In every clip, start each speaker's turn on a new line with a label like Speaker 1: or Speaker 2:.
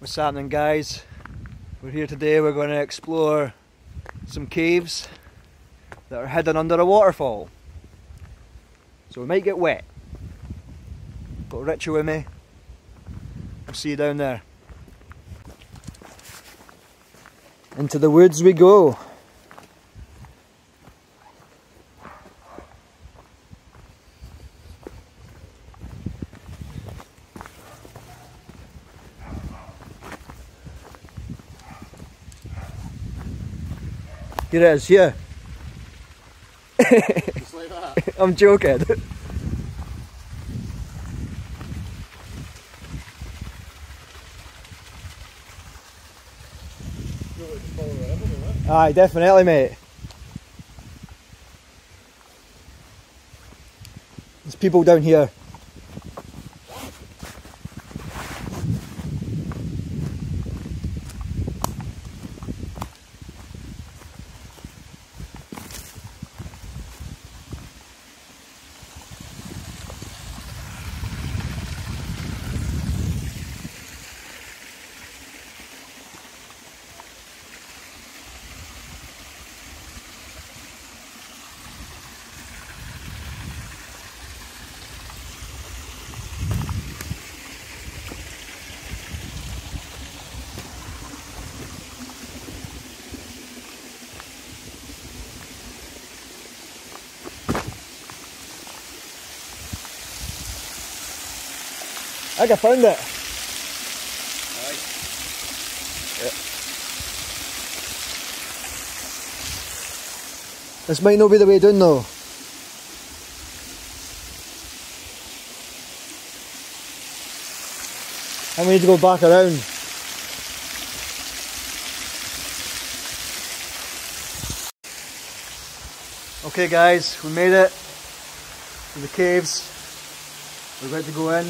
Speaker 1: What's happening, guys? We're here today. We're going to explore some caves that are hidden under a waterfall. So we might get wet. Got Richie with me. I'll see you down there. Into the woods we go. Here it is, here.
Speaker 2: Just like that?
Speaker 1: I'm joking. Aye, definitely, mate. There's people down here. I think I found it.
Speaker 2: Aye.
Speaker 1: Yeah. This might not be the way down though. And we need to go back around. Okay guys, we made it to the caves. We're about to go in.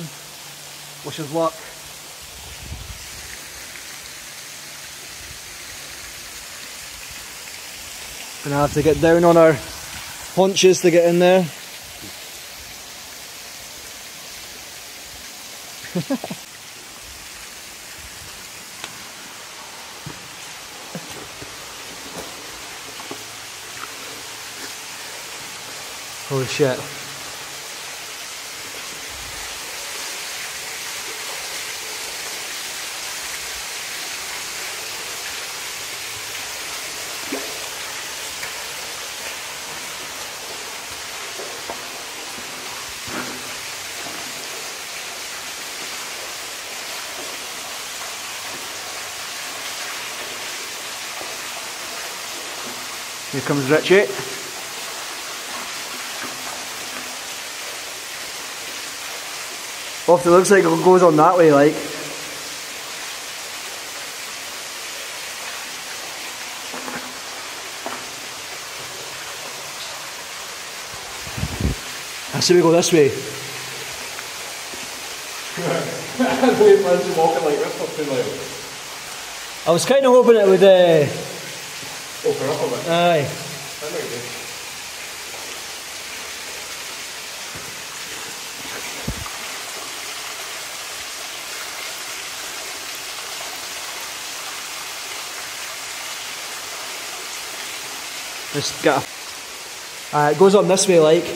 Speaker 1: Wish us luck. Gonna have to get down on our haunches to get in there. Holy shit. Here comes Richie. Often looks like it goes on that way, like. I say we go this way.
Speaker 2: I don't imagine walking like this for 2 miles.
Speaker 1: I was kind of hoping it would
Speaker 2: Open up a bit.
Speaker 1: aye.
Speaker 2: That might be.
Speaker 1: Just get a... it goes on this way, like.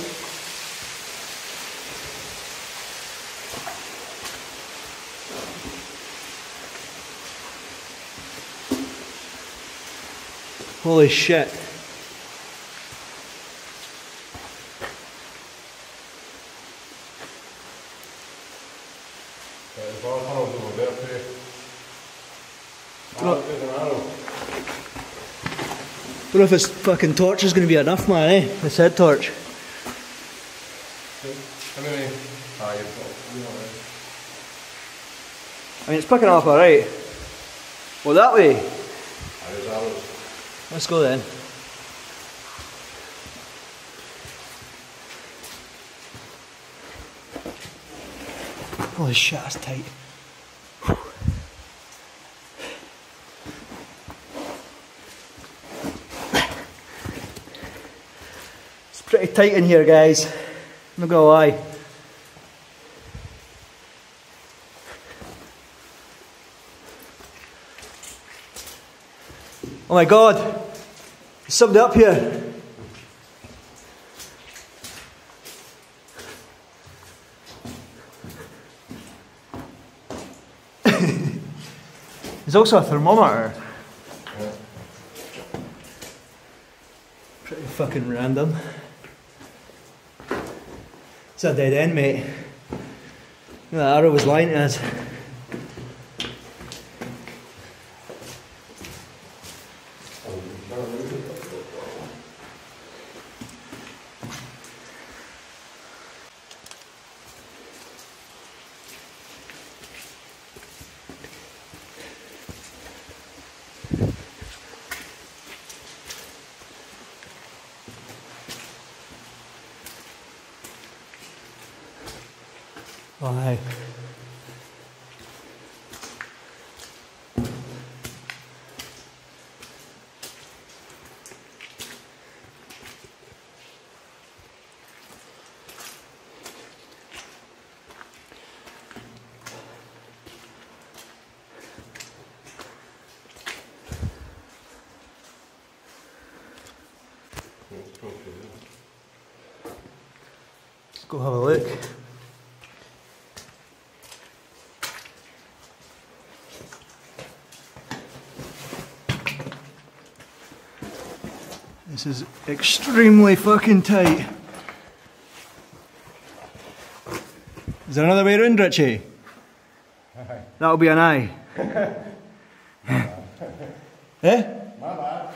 Speaker 1: Holy shit.
Speaker 2: The bar tunnel's over there too.
Speaker 1: Look.
Speaker 2: There's an arrow.
Speaker 1: Don't know if this fucking torch is going to be enough, man, eh? This head torch.
Speaker 2: How many? You've got 3 already.
Speaker 1: I mean, it's picking up alright. Well, that way.
Speaker 2: There's arrows.
Speaker 1: Let's go then. Holy shit, that's tight. It's pretty tight in here, guys. I'm not gonna lie. Oh my god! There's somebody up here! There's also a thermometer.
Speaker 2: Yeah.
Speaker 1: Pretty fucking random. It's a dead end, mate. That arrow was lying to us. Aye. Let's go have a look. This is extremely fucking tight. Is there another way around, Richie?
Speaker 2: Aye.
Speaker 1: That'll be an eye. Eh?
Speaker 2: My bad.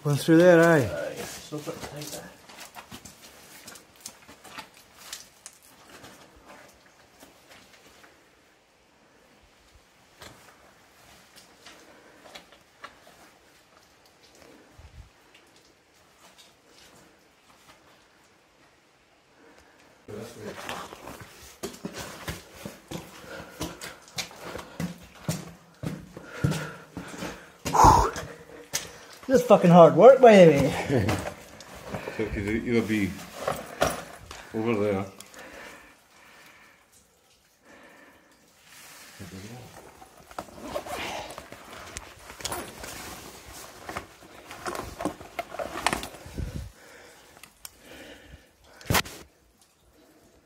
Speaker 1: Going through there, aye.
Speaker 2: So bit tight there.
Speaker 1: This is fucking hard work, by the way.
Speaker 2: So it could either be over there.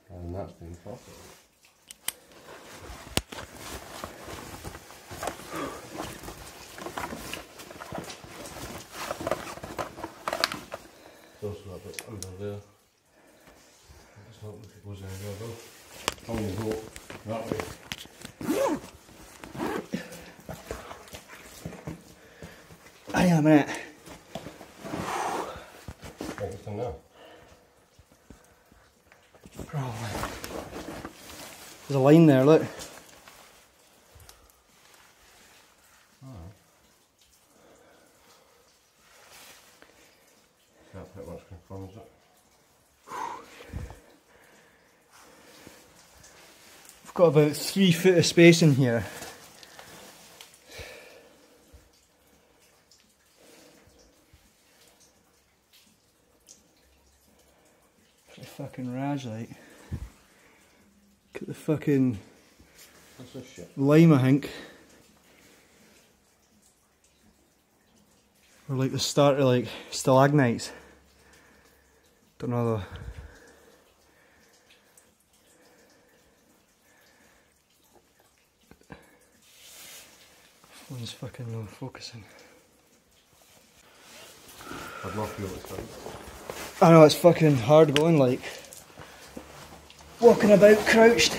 Speaker 2: And that's been possible. Also a bit under there. It's not if it goes anywhere though. Only go that way.
Speaker 1: Hang on a minute.
Speaker 2: Everything now.
Speaker 1: Probably. There's a line there, look.
Speaker 2: That pretty much confirms it.
Speaker 1: I've got about 3 foot of space in here. Pretty fucking raj, like. Look at the fucking
Speaker 2: What's this shit?
Speaker 1: lime, I think. Or like the start of like stalagmites. Don't know though. One's fucking not focusing.
Speaker 2: I'd love to be able to start.
Speaker 1: I know it's fucking hard going, like walking about crouched.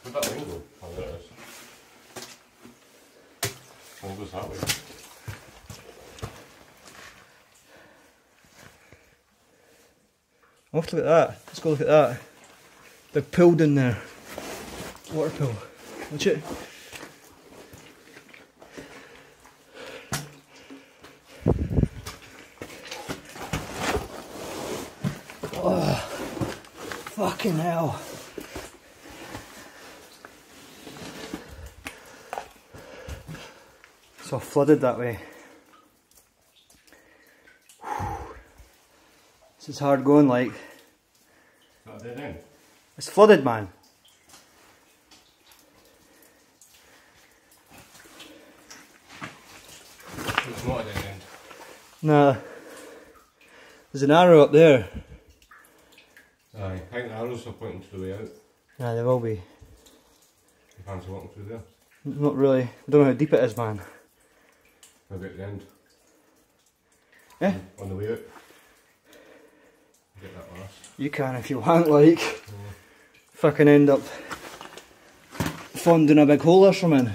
Speaker 2: Where'd that line go? Oh, there it is. Oh, it goes that way.
Speaker 1: I'll have to look at that. Let's go look at that. Big pool down there. Water pool. Watch it. Fucking hell. It's all flooded that way. This is hard going, like.
Speaker 2: Is that a dead end?
Speaker 1: It's flooded, man.
Speaker 2: It's not a dead end.
Speaker 1: Nah. There's an arrow up there.
Speaker 2: Aye, I think the arrows are pointing to the way out.
Speaker 1: Nah, there will be.
Speaker 2: You fancy walking through there?
Speaker 1: Not really. I don't know how deep it is, man.
Speaker 2: Maybe at the end.
Speaker 1: Eh?
Speaker 2: On the way out. Get that last.
Speaker 1: You can if you want, like. Fucking end up finding a big hole or something.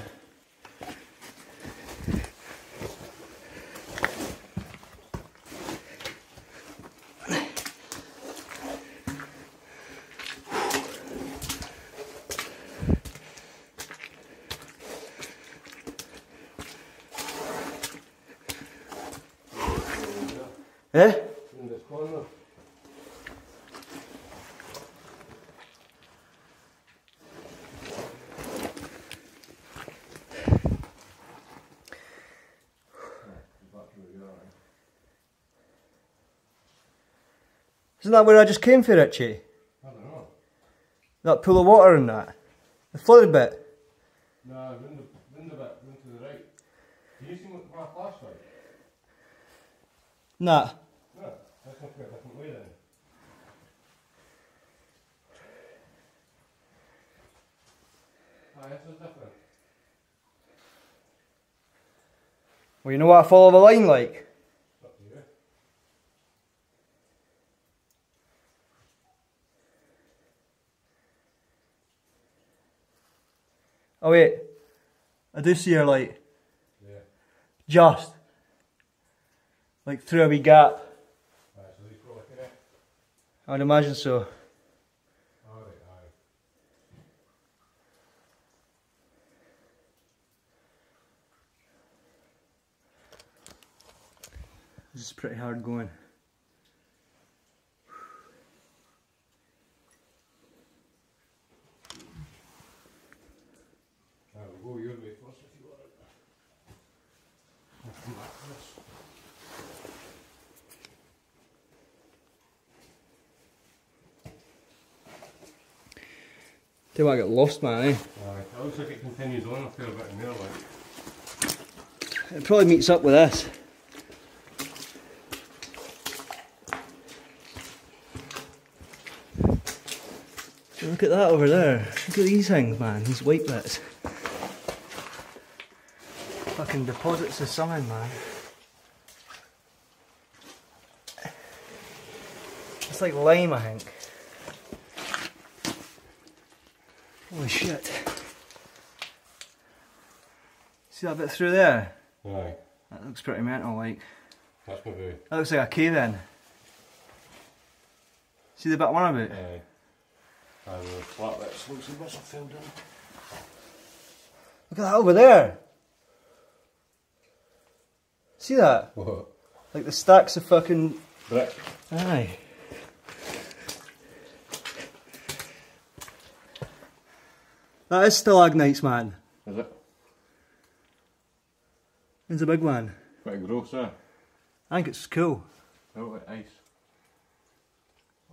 Speaker 1: Eh?
Speaker 2: In this corner.
Speaker 1: Isn't that where I just came from, Richie?
Speaker 2: I don't know.
Speaker 1: That pool of water and that? The flooded bit?
Speaker 2: No, round the bit, round to the right. Can you see my flashlight?
Speaker 1: Nah.
Speaker 2: No, that's not a different way then. Aye, this is different.
Speaker 1: Well, you know what I follow the line like?
Speaker 2: Up to you.
Speaker 1: Oh wait, I do see her light.
Speaker 2: Yeah.
Speaker 1: Just. Like through a wee gap.
Speaker 2: Aye, so these probably correct.
Speaker 1: I would imagine so.
Speaker 2: Alright, aye.
Speaker 1: This is pretty hard going.
Speaker 2: Aye, we'll go your way first if you want it. I'll come back to this.
Speaker 1: Tell you what, I got lost, man, eh?
Speaker 2: Aye, it looks like it continues on a fair bit in there, like.
Speaker 1: It probably meets up with this. Look at that over there. Look at these things, man. These white bits. Fucking deposits of something, man. It's like lime, I think. Holy shit. See that bit through there?
Speaker 2: Aye,
Speaker 1: That looks pretty mental, like.
Speaker 2: that's maybe.
Speaker 1: That looks like a cave in. See the bit I'm on about?
Speaker 2: Aye. Aye, the flat bits, looks like bits are filled in.
Speaker 1: Look at that over there. See that?
Speaker 2: What?
Speaker 1: Like the stacks of fucking...
Speaker 2: Brick.
Speaker 1: Aye. That is stalagmites, man.
Speaker 2: Is it?
Speaker 1: It's a big one.
Speaker 2: Quite gross, eh?
Speaker 1: I think it's cool.
Speaker 2: Oh, like ice.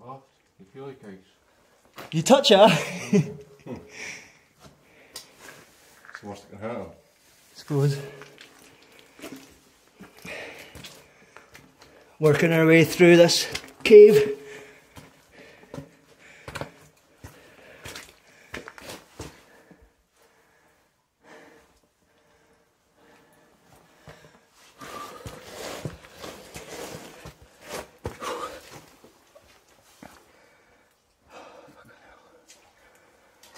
Speaker 2: Oh, you feel like ice.
Speaker 1: You touch it?
Speaker 2: It's the worst that can happen.
Speaker 1: Suppose. Working our way through this cave.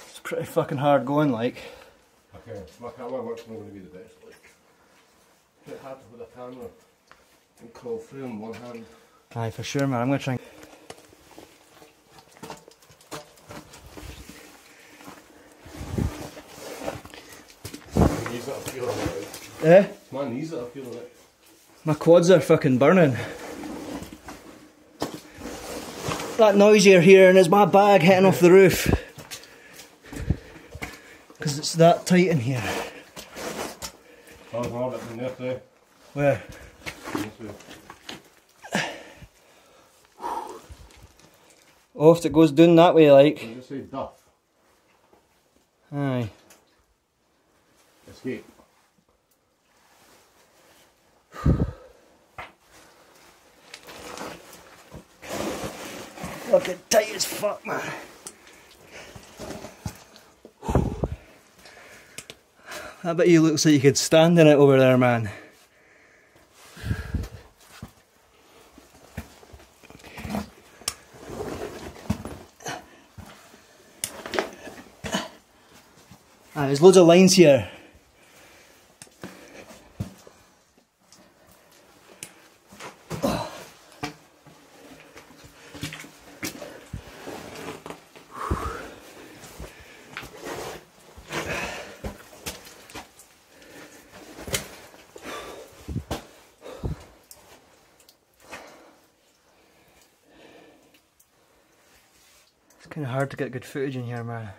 Speaker 1: It's pretty fucking hard going, like.
Speaker 2: Okay, my camera work's not going to be the best, like. It's a bit hard to put a camera and crawl through in one hand.
Speaker 1: Aye, for sure, man. I'm gonna try and...
Speaker 2: My knees that are feeling it.
Speaker 1: Eh?
Speaker 2: My knees that are feeling it.
Speaker 1: My quads are fucking burning. That noise you're hearing is my bag hitting off the roof. Because it's that tight in here.
Speaker 2: Oh, no, that's in there too.
Speaker 1: Where? Oh, if it goes down that way, like.
Speaker 2: Can you say duff?
Speaker 1: Aye.
Speaker 2: Escape.
Speaker 1: Fucking tight as fuck, man. I bet you looks like you could stand in it over there, man. There's loads of lines here. It's kind of hard to get good footage in here, man.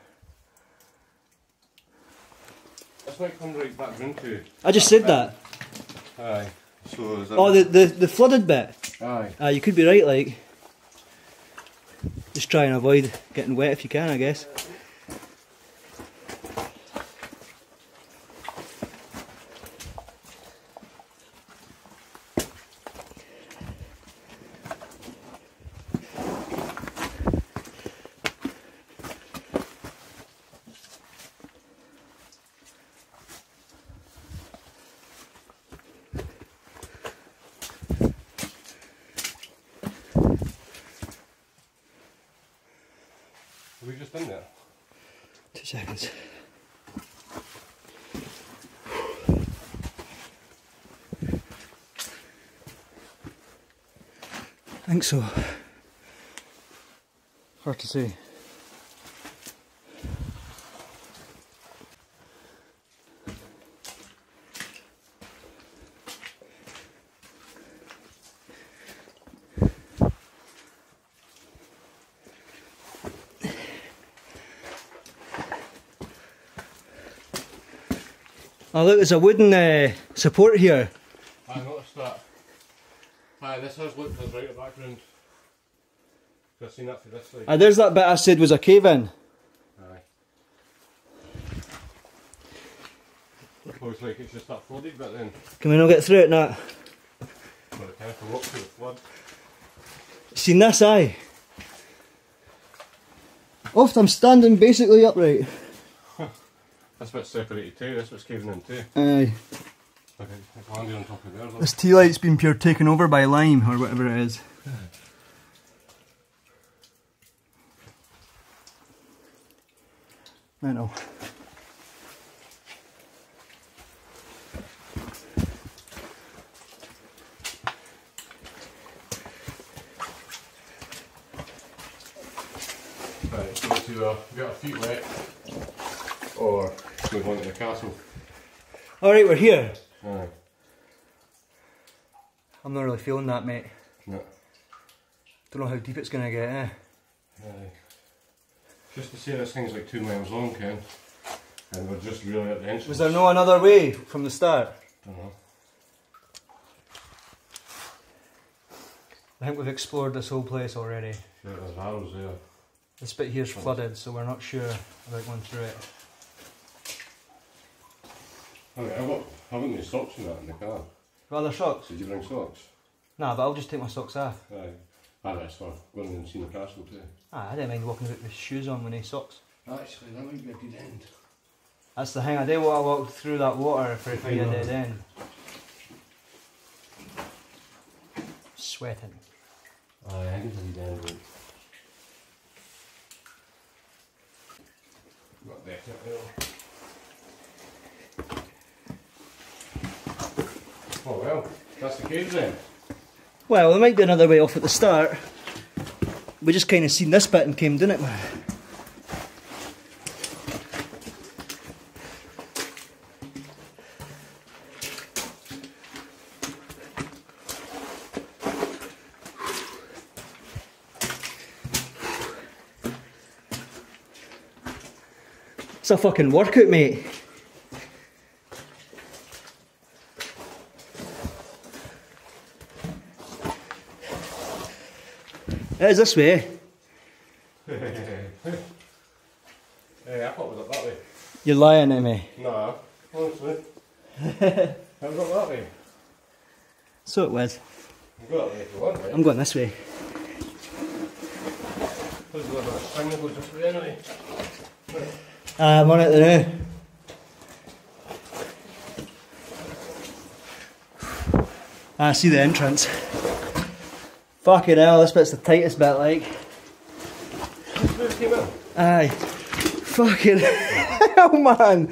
Speaker 2: This might come right back round to.
Speaker 1: I just said that.
Speaker 2: Aye. So is that.
Speaker 1: Oh, the flooded bit.
Speaker 2: Aye.
Speaker 1: You could be right, like. Just try and avoid getting wet if you can, I guess.
Speaker 2: Are we just in there?
Speaker 1: 2 seconds. I think so. Hard to say. Oh look, there's a wooden support here.
Speaker 2: I noticed that. Aye, this has looked as right at the background. I've seen that for this side.
Speaker 1: There's that bit I said was a cave in.
Speaker 2: Aye. Looks like it's just that flooded bit then.
Speaker 1: Can we not get through it now?
Speaker 2: But it kind of walk through the flood.
Speaker 1: Seen this, aye? Oft I'm standing basically upright.
Speaker 2: This bit's separated too, this bit's caving in too.
Speaker 1: Aye.
Speaker 2: Okay, it's landed on top of there.
Speaker 1: This tea light's been pure taken over by lime or whatever it is. I know.
Speaker 2: Right, so to get our feet wet or move on to the castle.
Speaker 1: Alright, we're here.
Speaker 2: Aye.
Speaker 1: I'm not really feeling that, mate.
Speaker 2: No.
Speaker 1: Don't know how deep it's going to get, eh?
Speaker 2: Aye. Just to say this thing's like 2 miles long, Ken. And we're just really at the entrance.
Speaker 1: Was there no another way from the start?
Speaker 2: Don't know.
Speaker 1: I think we've explored this whole place already.
Speaker 2: Yeah, there's arrows there.
Speaker 1: This bit here's flooded, so we're not sure about going through it.
Speaker 2: Okay, I haven't any socks in that in the car.
Speaker 1: Got other socks?
Speaker 2: Did you bring socks?
Speaker 1: Nah, but I'll just take my socks off.
Speaker 2: Aye. Ah, that's for going and seeing the castle too.
Speaker 1: I didn't mind walking about with shoes on with no socks.
Speaker 2: Actually, that might be a good end.
Speaker 1: That's the thing, I didn't want to walk through that water if it be a dead end. Sweating.
Speaker 2: Aye, I think it's a good end. Not definitely. Oh well, that's the cave then.
Speaker 1: Well, there might be another way off at the start. We just kind of seen this bit and came down it, man. a fucking workout, mate. It is this way.
Speaker 2: Hey, I thought it was up that way.
Speaker 1: You're lying to me.
Speaker 2: Nah, honestly. It was up that way.
Speaker 1: So it was.
Speaker 2: You go that way if you want, right?
Speaker 1: I'm going this way.
Speaker 2: There's a little bit of spring that goes this way anyway.
Speaker 1: I'm on it now. I see the entrance. Fucking hell, this bit's the tightest bit, like.
Speaker 2: This way came in.
Speaker 1: Aye. Fucking hell, man.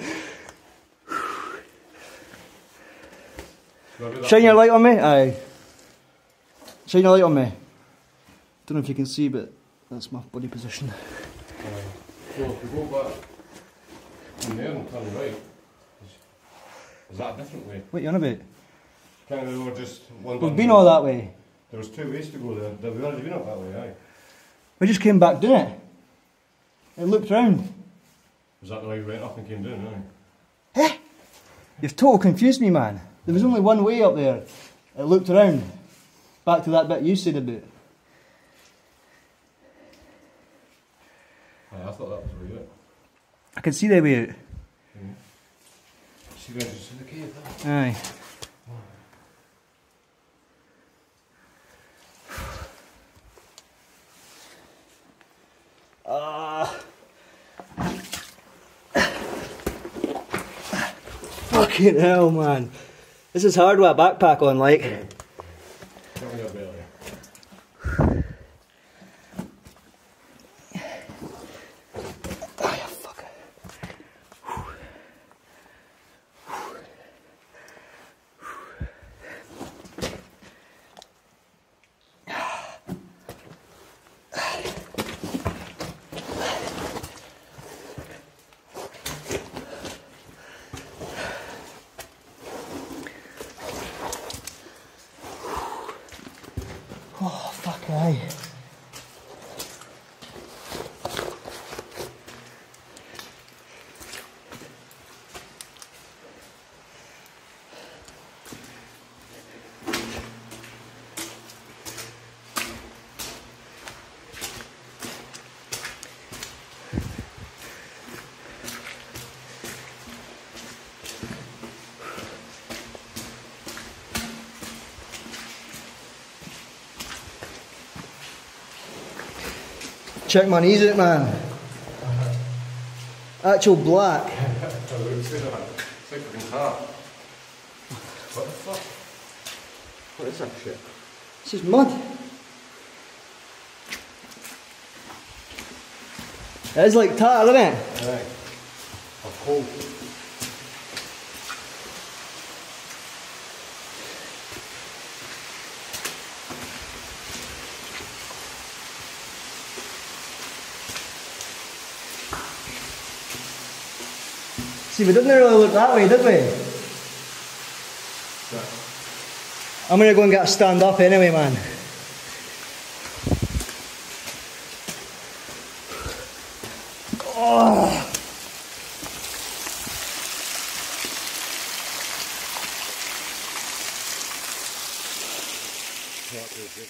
Speaker 1: Shine your light on me? Aye. Shine your light on me. Don't know if you can see, but that's my body position.
Speaker 2: So if you go back in there and turn right, is that a different way?
Speaker 1: What are you on about?
Speaker 2: Kind of, we were just one.
Speaker 1: We've been all that way.
Speaker 2: There was 2 ways to go there. We've already been up that way, aye.
Speaker 1: We just came back down it. It looped round.
Speaker 2: Was that the way we went up and came down,
Speaker 1: Eh? You've total confused me, man. There was only one way up there. It looped around. Back to that bit you said about.
Speaker 2: aye? I thought that was the way out.
Speaker 1: I can see the way out.
Speaker 2: See the entrance to the cave there?
Speaker 1: Aye. Fucking hell, man. This is hard with a backpack on, like.
Speaker 2: Tell me your belly.
Speaker 1: Oh, you fucker. Oh, fuck, aye. Check my knees out, man. Actual black.
Speaker 2: It's like fucking tar. What the fuck? What is that shit?
Speaker 1: This is mud. It is like tar, isn't it?
Speaker 2: Aye. Or cold.
Speaker 1: See, we didn't really look that way, did we?
Speaker 2: Yeah.
Speaker 1: I'm gonna go and get a stand up anyway, man. Oh.
Speaker 2: Not very good.